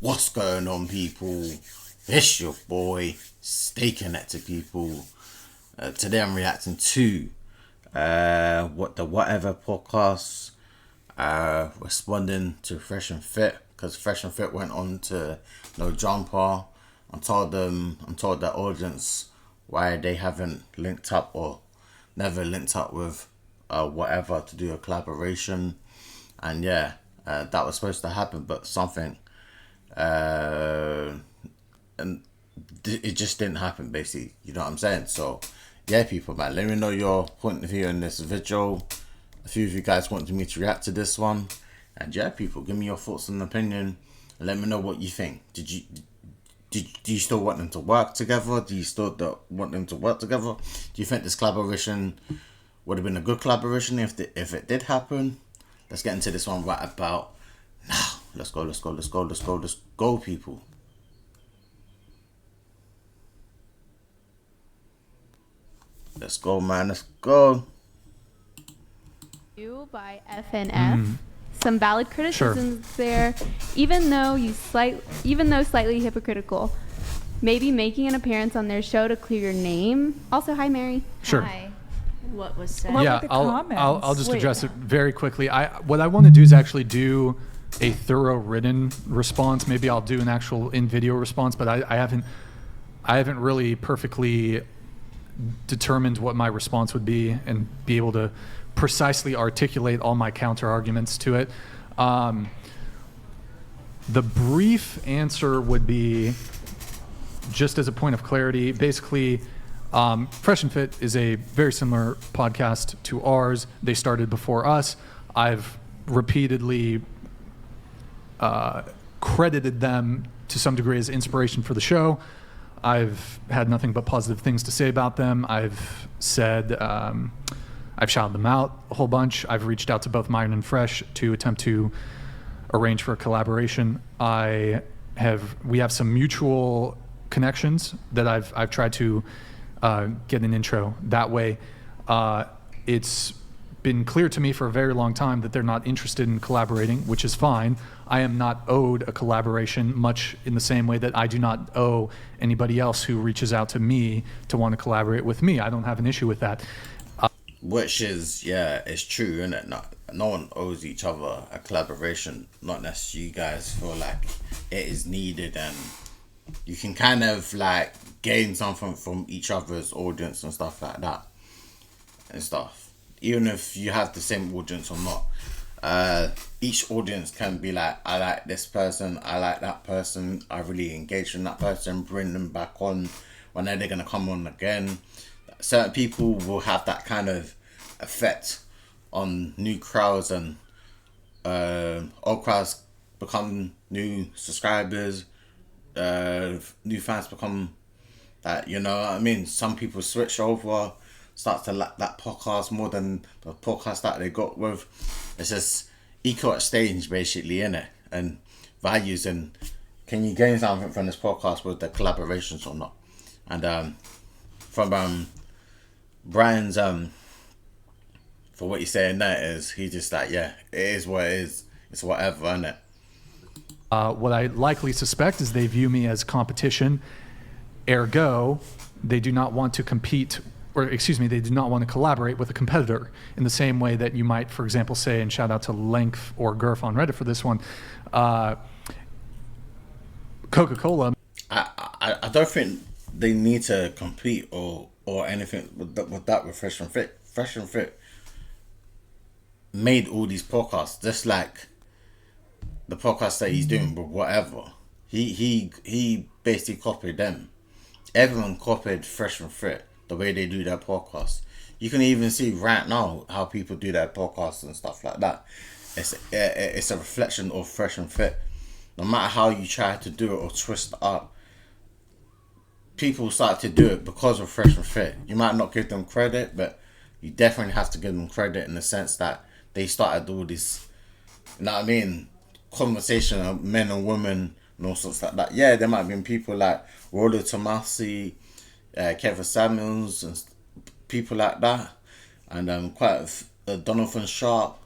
What's going on, people? It's your boy, Stay Connected, people. Today I'm reacting to Whatever podcast, responding to Fresh and Fit, because Fresh and Fit went on to No Jumper and told the audience why they haven't linked up or never linked up with Whatever to do a collaboration. And yeah, that was supposed to happen, but something and it just didn't happen, basically. You know what I'm saying? So yeah, people, man, let me know your point of view in this video. A few of you guys wanted me to react to this one, and yeah, people, give me your thoughts and opinion and let me know what you think. Do you still want them to work together? Do you still want them to work together? Do you think this collaboration would have been a good collaboration if it did happen? Let's get into this one right about now. Let's go, people. Let's go, man. Let's go. By FNF. Some valid criticisms there, even though slightly hypocritical. Maybe making an appearance on their show to clear your name. Also, hi, Mary. Sure. Hi. What was said? Yeah, I'll just address it very quickly. What I want to do is actually do a thorough written response. Maybe I'll do an actual in-video response, but I haven't really perfectly determined what my response would be and be able to precisely articulate all my counter arguments to it. The brief answer would be, just as a point of clarity, basically, Fresh and Fit is a very similar podcast to ours. They started before us. I've repeatedly credited them to some degree as inspiration for the show. I've had nothing but positive things to say about them. I've said, I've shouted them out a whole bunch. I've reached out to both Myron and Fresh to attempt to arrange for a collaboration. We have some mutual connections that I've tried to get an intro that way. It's been clear to me for a very long time that they're not interested in collaborating, which is fine. I am not owed a collaboration, much in the same way that I do not owe anybody else who reaches out to me to want to collaborate with me. I don't have an issue with that. Which is, yeah, it's true, isn't it? No one owes each other a collaboration, not unless you guys feel like it is needed and you can kind of like gain something from each other's audience and stuff like that and stuff. Even if you have the same audience or not, each audience can be like, I like this person, I like that person, I really engage in that person, bring them back on when they're gonna come on again. Certain people will have that kind of effect on new crowds, and old crowds become new subscribers, new fans become that, you know what I mean? Some people switch over, start to like that podcast more than the podcast that they got with. It's just equal exchange, basically, innit? And values, and can you gain something from this podcast with the collaborations or not? And from Brian's for what he's saying there is, he just like, yeah, it is what it is. It's whatever, innit? What I likely suspect is they view me as competition. Ergo, they do not want to compete, or excuse me, they do not want to collaborate with a competitor in the same way that you might, for example, say, and shout out to Length or Gurf on Reddit for this one, Coca-Cola. I don't think they need to compete or anything with that with Fresh and Fit. Fresh and Fit made all these podcasts, just like the podcast that he's doing with Whatever. He basically copied them. Everyone copied Fresh and Fit, the way they do their podcast. You can even see right now how people do their podcasts and stuff like that. It's a reflection of Fresh and Fit. No matter how you try to do it or twist it up, people start to do it because of Fresh and Fit. You might not give them credit, but you definitely have to give them credit in the sense that they started all this, you know what I mean, conversation of men and women and all sorts like that. Yeah, there might have been people like Rollo Tomasi, Kevin Samuels, and people like that, and Donovan Sharp.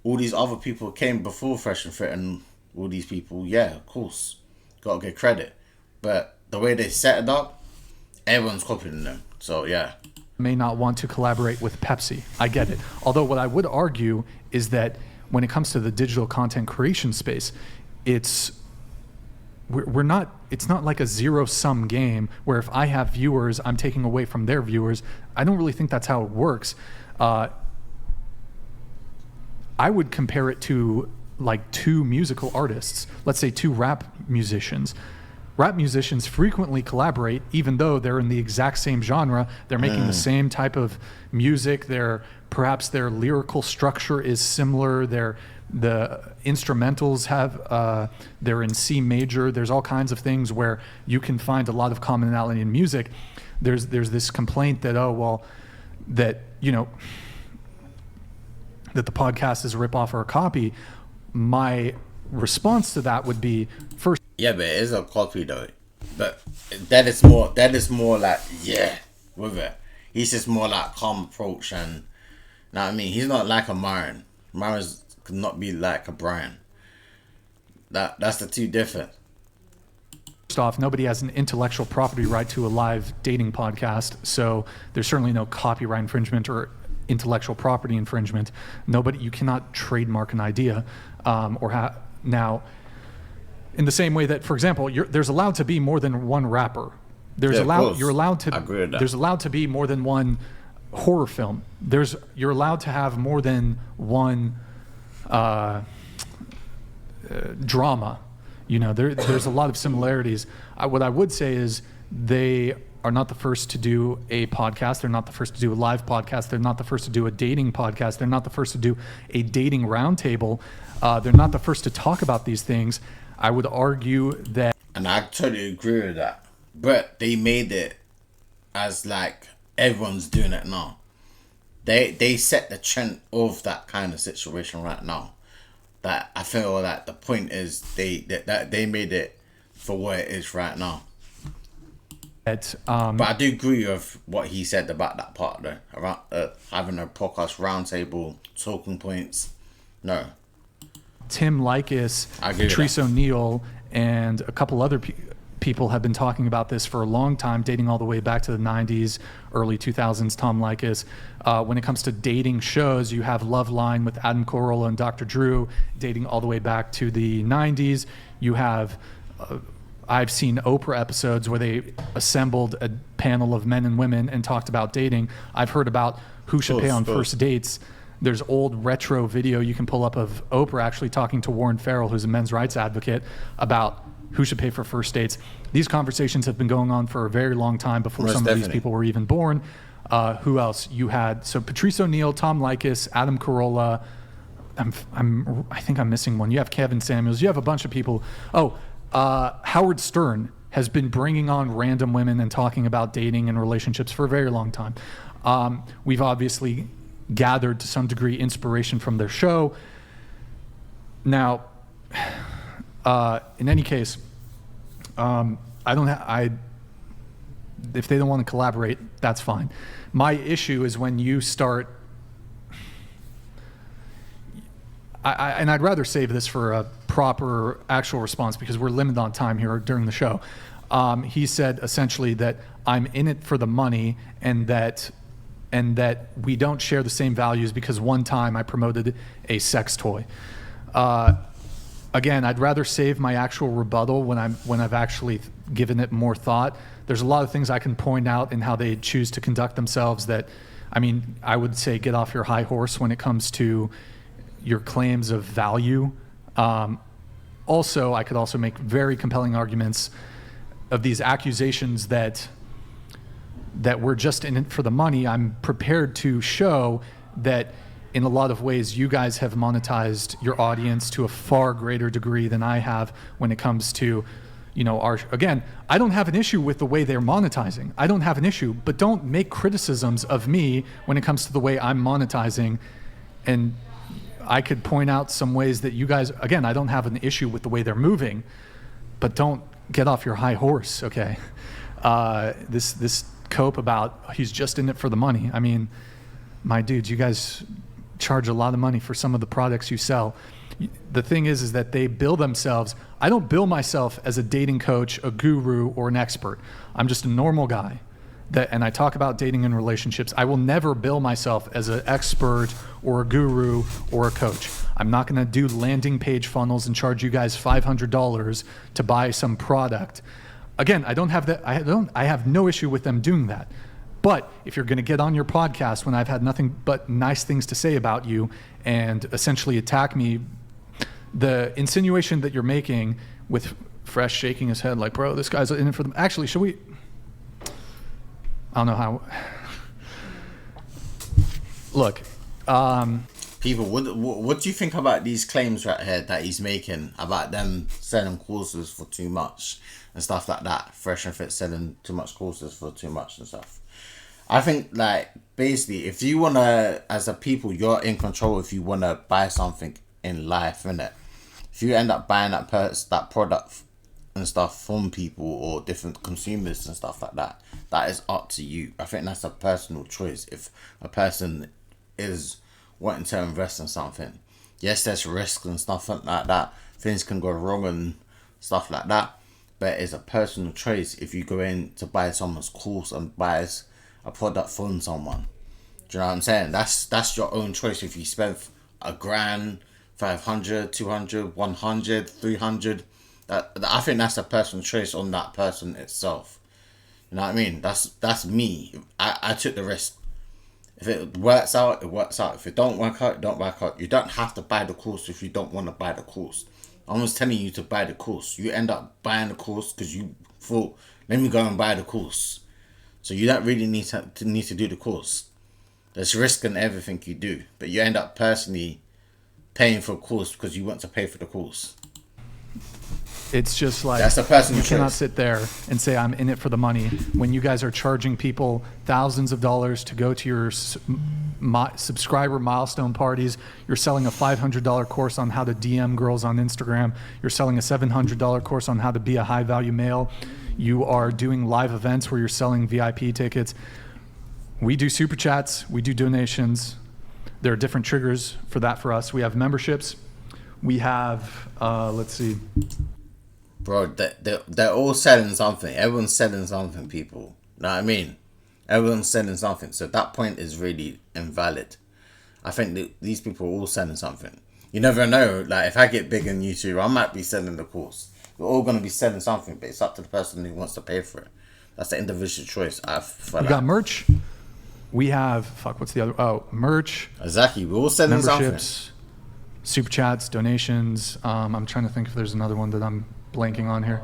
All these other people came before Fresh and Fit and all these people, yeah, of course, gotta get credit. But the way they set it up, everyone's copying them. So yeah. May not want to collaborate with Pepsi. I get it. Although what I would argue is that when it comes to the digital content creation space, it's not like a zero-sum game where if I have viewers, I'm taking away from their viewers. I don't really think that's how it works. I would compare it to like two musical artists, let's say two rap musicians. Rap musicians frequently collaborate, even though they're in the exact same genre. They're making the same type of music. Perhaps their lyrical structure is similar. The instrumentals they're in C major. There's all kinds of things where you can find a lot of commonality in music. There's this complaint that that the podcast is a ripoff or a copy. My response to that would be, first, yeah, but it is a copy though. But that is more like, yeah, with it. He's just more like calm approach, and you know what I mean? He's not like a Myron. Myron's could not be like a Brian. That's the two different. First off, nobody has an intellectual property right to a live dating podcast, so there's certainly no copyright infringement or intellectual property infringement. You cannot trademark an idea, now, in the same way that, for example, there's allowed to be more than one rapper. There's allowed to be more than one horror film. You're allowed to have more than one drama. There's a lot of similarities. What I would say is they are not the first to do a podcast. They're not the first to do a live podcast. They're not the first to do a dating podcast. They're not the first to do a dating roundtable. They're not the first to talk about these things. I would argue that... And I totally agree with that. But they made it as like everyone's doing it now. They set the trend of that kind of situation right now. That I feel that the point is they made it for what it is right now. But I do agree with what he said about that part though, around having a podcast roundtable, talking points. No. Tim Likas, Patrice O'Neill, and a couple other people have been talking about this for a long time, dating all the way back to the 90s, early 2000s, Tom Likas. When it comes to dating shows, you have Loveline with Adam Carolla and Dr. Drew, dating all the way back to the 90s. You have... I've seen Oprah episodes where they assembled a panel of men and women and talked about dating. I've heard about who should pay on first dates. There's old retro video you can pull up of Oprah actually talking to Warren Farrell, who's a men's rights advocate, about who should pay for first dates. These conversations have been going on for a very long time before some of these people were even born. Who else? You had Patrice O'Neill, Tom Likas, Adam Carolla. I think I'm missing one. You have Kevin Samuels. You have a bunch of people. Howard Stern has been bringing on random women and talking about dating and relationships for a very long time. We've obviously gathered to some degree inspiration from their show. Now, in any case, if they don't want to collaborate, that's fine. My issue is when you start, and I'd rather save this for a proper actual response because we're limited on time here during the show. He said essentially that I'm in it for the money and that we don't share the same values because one time I promoted a sex toy. Again, I'd rather save my actual rebuttal when I've actually given it more thought. There's a lot of things I can point out in how they choose to conduct themselves that, I would say get off your high horse when it comes to your claims of value. Also, I could also make very compelling arguments of these accusations that we're just in it for the money. I'm prepared to show that in a lot of ways you guys have monetized your audience to a far greater degree than I have when it comes to, again, I don't have an issue with the way they're monetizing. I don't have an issue, but don't make criticisms of me when it comes to the way I'm monetizing. And I could point out some ways that you guys, again, I don't have an issue with the way they're moving, but don't get off your high horse, okay? This cope about he's just in it for the money. My dudes, you guys charge a lot of money for some of the products you sell. The thing is that they bill themselves. I don't bill myself as a dating coach, a guru, or an expert. I'm just a normal guy. And I talk about dating and relationships. I will never bill myself as an expert or a guru or a coach. I'm not going to do landing page funnels and charge you guys $500 to buy some product. Again, I don't have that. I have no issue with them doing that. But if you're going to get on your podcast when I've had nothing but nice things to say about you and essentially attack me, the insinuation that you're making with Fresh shaking his head like, bro, this guy's in it for them. Actually, should we? I don't know how. Look, people, what do you think about these claims right here that he's making about them selling courses for too much and stuff like that? Fresh and Fit selling too much courses for too much and stuff. I think, like, basically, if you want to, as a people, you're in control if you want to buy something in life, innit? If you end up buying that product and stuff from people or different consumers and stuff like that, that is up to you. I think that's a personal choice. If a person is wanting to invest in something, yes, there's risk and stuff like that. Things can go wrong and stuff like that. But it's a personal choice if you go in to buy someone's course and buys a product from someone. Do you know what I'm saying? That's your own choice. If you spend $1,000, 500, 200, 100, 300, I think that's a personal choice on that person itself. You know what I mean? That's me. I took the risk. If it works out, it works out. If it don't work out, it don't work out. You don't have to buy the course if you don't want to buy the course. I was telling you to buy the course. You end up buying the course because you thought, let me go and buy the course. So you don't really need to do the course. There's risk in everything you do. But you end up personally paying for a course because you want to pay for the course. It's just like, that's a personal choice. You cannot sit there and say I'm in it for the money when you guys are charging people thousands of dollars to go to your subscriber milestone parties. You're selling a $500 course on how to DM girls on Instagram. You're selling a $700 course on how to be a high value male. You are doing live events where you're selling VIP tickets. We do super chats. We do donations. There are different triggers for that for us. We have memberships. We have, let's see. Bro, they're all selling something. Everyone's selling something, people. You know what I mean? Everyone's selling something. So that point is really invalid. I think that these people are all selling something. You never know. Like, if I get big on YouTube, I might be selling the course. We're all going to be selling something, but it's up to the person who wants to pay for it. That's the individual choice. We got merch. We have, what's the other? Oh, merch. Exactly. We're all selling memberships, something. Super chats, donations. I'm trying to think if there's another one that I'm blanking on here.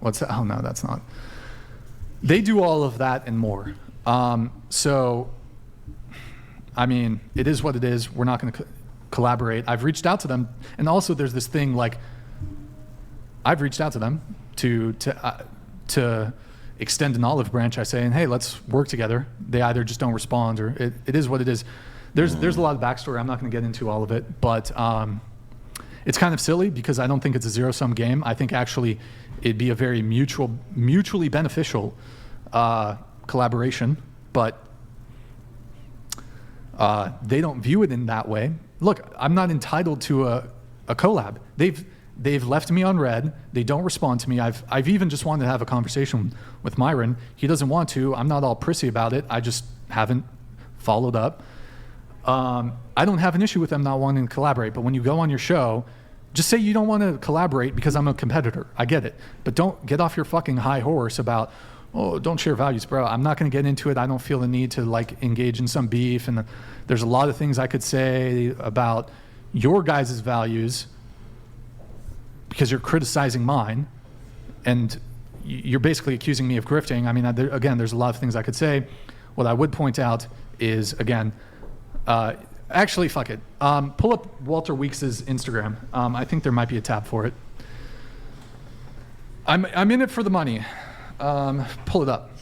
What's that? Oh, no, that's not. They do all of that and more. So, I mean, it is what it is. We're not going to collaborate. I've reached out to them. And also there's this thing like, I've reached out to them to extend an olive branch. I say, and hey, let's work together. They either just don't respond, or it is what it is. There's a lot of backstory. I'm not going to get into all of it, but it's kind of silly because I don't think it's a zero-sum game. I think actually it'd be a very mutually beneficial collaboration, but they don't view it in that way. Look, I'm not entitled to a collab. They've left me on red. They don't respond to me. I've even just wanted to have a conversation with Myron. He doesn't want to. I'm not all prissy about it. I just haven't followed up. I don't have an issue with them not wanting to collaborate, but when you go on your show, just say you don't want to collaborate because I'm a competitor. I get it. But don't get off your fucking high horse about, oh, don't share values, bro. I'm not going to get into it. I don't feel the need to like engage in some beef. And there's a lot of things I could say about your guys' values because you're criticizing mine, and you're basically accusing me of grifting. I mean, again, there's a lot of things I could say. What I would point out is, again, actually, fuck it. Pull up Walter Weeks' Instagram. I think there might be a tab for it. I'm in it for the money. Pull it up.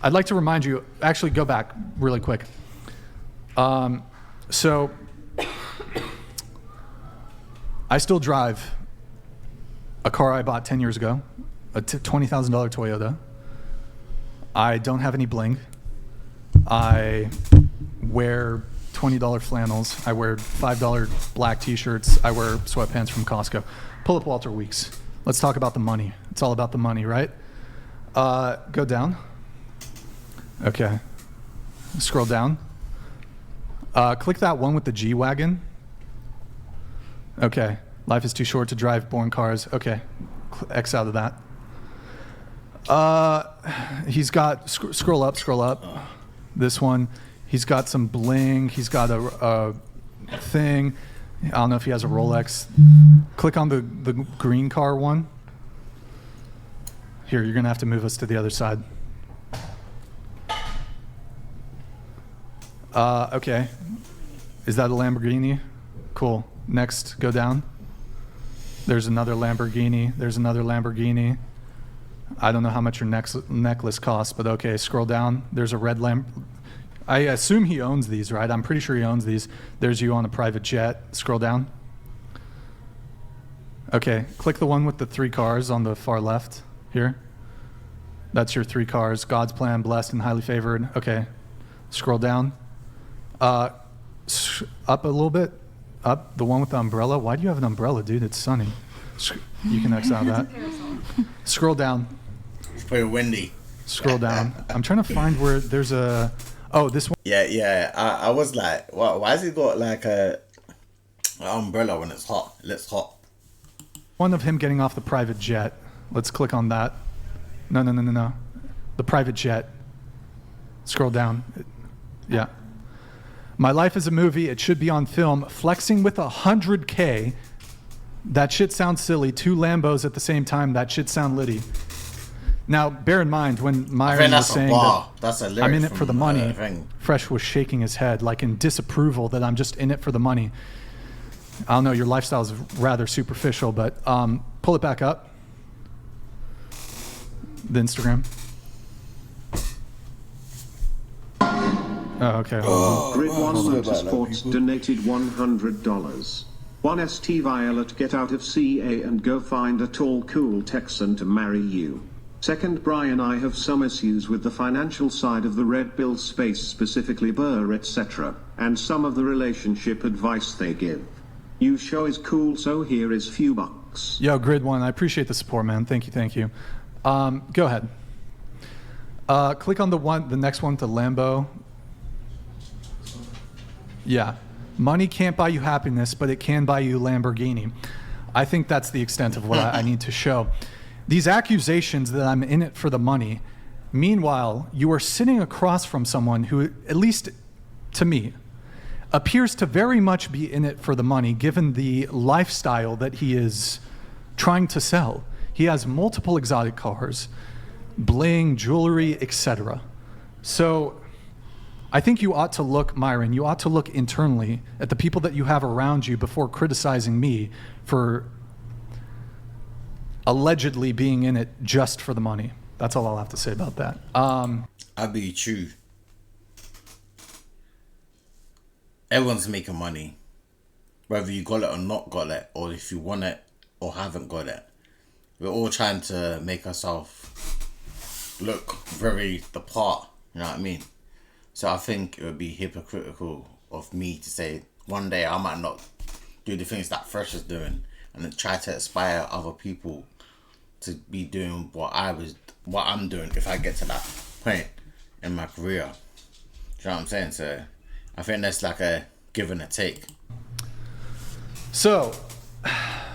I'd like to remind you, actually go back really quick. So I still drive a car I bought 10 years ago, a $20,000 Toyota. I don't have any bling. I wear $20 flannels. I wear $5 black t-shirts. I wear sweatpants from Costco. Pull up Walter Weeks. Let's talk about the money. It's all about the money, right? Go down. Okay. Scroll down. Click that one with the G-Wagon. Okay. Life is too short to drive boring cars. Okay. X out of that. He's got, scroll up. This one. He's got some bling. He's got a thing. I don't know if he has a Rolex. Click on the green car one. Here, you're going to have to move us to the other side. Okay. Is that a Lamborghini? Cool. Next, go down. There's another Lamborghini. There's another Lamborghini. I don't know how much your necklace costs, but okay, scroll down. There's a red I assume he owns these, right? I'm pretty sure he owns these. There's you on a private jet. Scroll down. Okay, click the one with the 3 cars on the far left here. That's your 3 cars. God's plan, blessed and highly favored. Okay, scroll down. Up a little bit. Up, the one with the umbrella. Why do you have an umbrella, dude? It's sunny. You can X out that. Scroll down. It's pretty windy. Scroll down. I'm trying to find where there's a... Oh, this one. Yeah. I was like, why has he got like an umbrella when it's hot? It looks hot. One of him getting off the private jet. Let's click on that. No. The private jet. Scroll down. Yeah. My life is a movie. It should be on film. Flexing with 100K. That shit sounds silly. 2 Lambos at the same time. That shit sound litty. Now, bear in mind, when Myron was saying that I'm in it for the money, Fresh was shaking his head, like in disapproval that I'm just in it for the money. I don't know, your lifestyle is rather superficial, but pull it back up. The Instagram. Oh, okay. Grid One Motorsports donated $100. One ST Violet, get out of CA and go find a tall, cool Texan to marry you. Second, Brian, I have some issues with the financial side of the Red Pill space, specifically Burr, etc., and some of the relationship advice they give. You show is cool, so here is few bucks. Yo, Grid One, I appreciate the support, man. Thank you. Go ahead. Click on the next one, the Lambo. Yeah. Money can't buy you happiness, but it can buy you Lamborghini. I think that's the extent of what I need to show. These accusations that I'm in it for the money, meanwhile, you are sitting across from someone who, at least to me, appears to very much be in it for the money, given the lifestyle that he is trying to sell. He has multiple exotic cars, bling, jewelry, etc. So I think you ought to look, Myron, you ought to look internally at the people that you have around you before criticizing me for allegedly being in it just for the money. That's all I'll have to say about that. I'll be true. Everyone's making money. Whether you got it or not got it, or if you want it or haven't got it. We're all trying to make ourselves look very the part, you know what I mean? So I think it would be hypocritical of me to say one day I might not do the things that Fresh is doing and then try to inspire other people to be doing what I'm doing if I get to that point in my career. Do you know what I'm saying? So I think that's like a give and a take. So,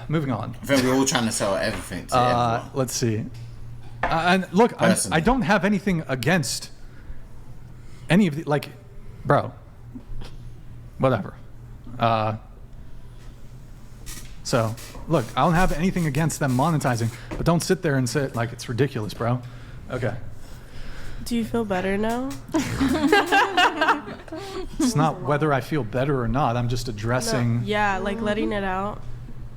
moving on. I think we're all trying to sell everything to everyone. Let's see. And look, I don't have anything against any of the, like, bro, whatever. So, look, I don't have anything against them monetizing, but don't sit there and say, like, it's ridiculous, bro. Okay. Do you feel better now? It's not whether I feel better or not. I'm just addressing. No, yeah, like letting it out.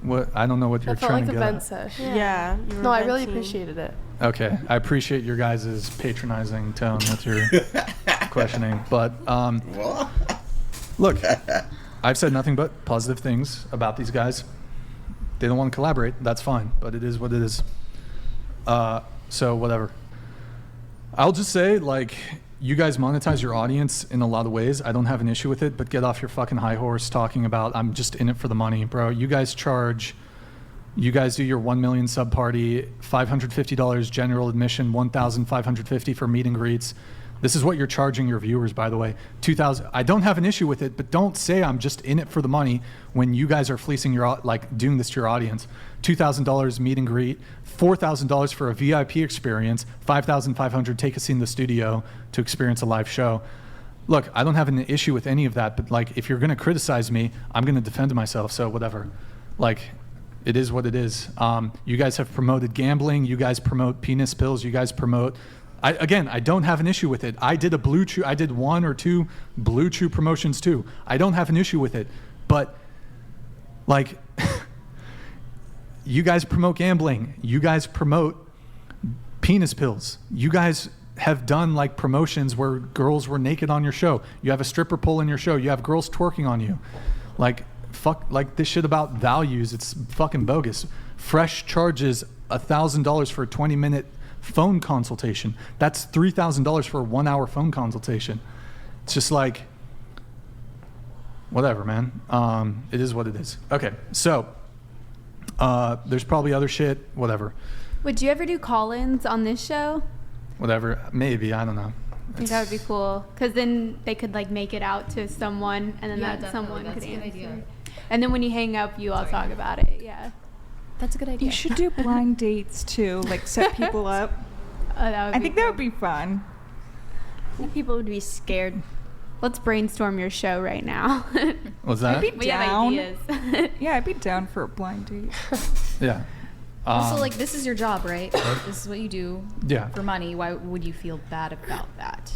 What I don't know what you're trying to get at. It felt like a vent session. Yeah. No, I really appreciated it. Okay, I appreciate your guys' patronizing tone with your questioning, but look, I've said nothing but positive things about these guys. They don't want to collaborate. That's fine, but it is what it is. So whatever. I'll just say, like, you guys monetize your audience in a lot of ways. I don't have an issue with it, but get off your fucking high horse talking about I'm just in it for the money, bro. You guys do your 1 million sub party, $550 general admission, $1,550 for meet and greets. This is what you're charging your viewers, by the way. $2,000. I don't have an issue with it, but don't say I'm just in it for the money when you guys are fleecing doing this to your audience. $2,000 meet and greet, $4,000 for a VIP experience, $5,500 take a scene in the studio to experience a live show. Look, I don't have an issue with any of that, but like if you're gonna criticize me, I'm gonna defend myself. So whatever. Like, it is what it is. You guys have promoted gambling. You guys promote penis pills. You guys promote. I don't have an issue with it. I did I did 1 or 2 Blue Chew promotions too. I don't have an issue with it. But like, you guys promote gambling. You guys promote penis pills. You guys have done like promotions where girls were naked on your show. You have a stripper pole in your show. You have girls twerking on you. Like, fuck, like this shit about values. It's fucking bogus. Fresh charges $1,000 for a 20-minute phone consultation. That's $3,000 for a 1-hour phone consultation. It's just like, whatever, man. It is what it is. Okay, so there's probably other shit. Whatever. Would you ever do call-ins on this show? Whatever. Maybe. I don't know. I think that would be cool, because then they could like make it out to someone, and then Yeah, that definitely. someone That's could a good answer. idea. And then when you hang up, you all talk about it. Yeah. That's a good idea. You should do blind dates too, like set people up. That would I be think that would be fun. I think people would be scared. Let's brainstorm your show right now. What's that? I'd be We have down. ideas. Yeah, I'd be down for a blind date. Yeah. Also, like, this is your job, right? This is what you do Yeah. for money. Why would you feel bad about that?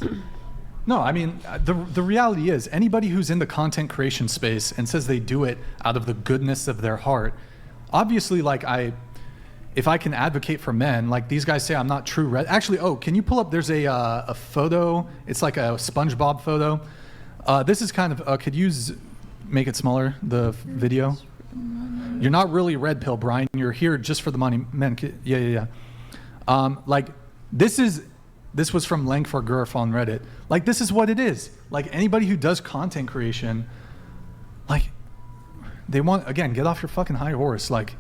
No, I mean, the reality is anybody who's in the content creation space and says they do it out of the goodness of their heart, obviously, like, if I can advocate for men, like these guys say I'm not true red. Actually, can you pull up, there's a photo. It's like a SpongeBob photo. This is kind of, could you make it smaller, the video? You're not really red pill, Brian. You're here just for the money. Men, yeah. Like, this was from Lang for Gurf on Reddit. Like, this is what it is. Like, anybody who does content creation, like, they want, again, get off your fucking high horse. Like,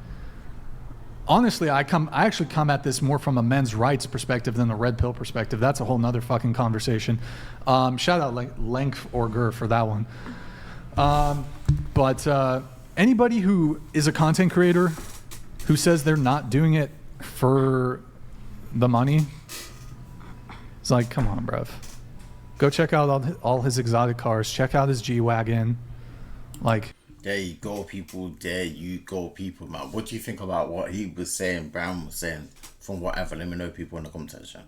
honestly, I actually come at this more from a men's rights perspective than a red pill perspective. That's a whole nother fucking conversation. Shout out Lang or Gur for that one. But anybody who is a content creator who says they're not doing it for the money, it's like, come on, bruv. Go check out all his exotic cars. Check out his G-Wagon. Like, there you go, people. There you go, people, man. What do you think about what he was saying, Brown was saying, from whatever? Let me know, people, in the comment section.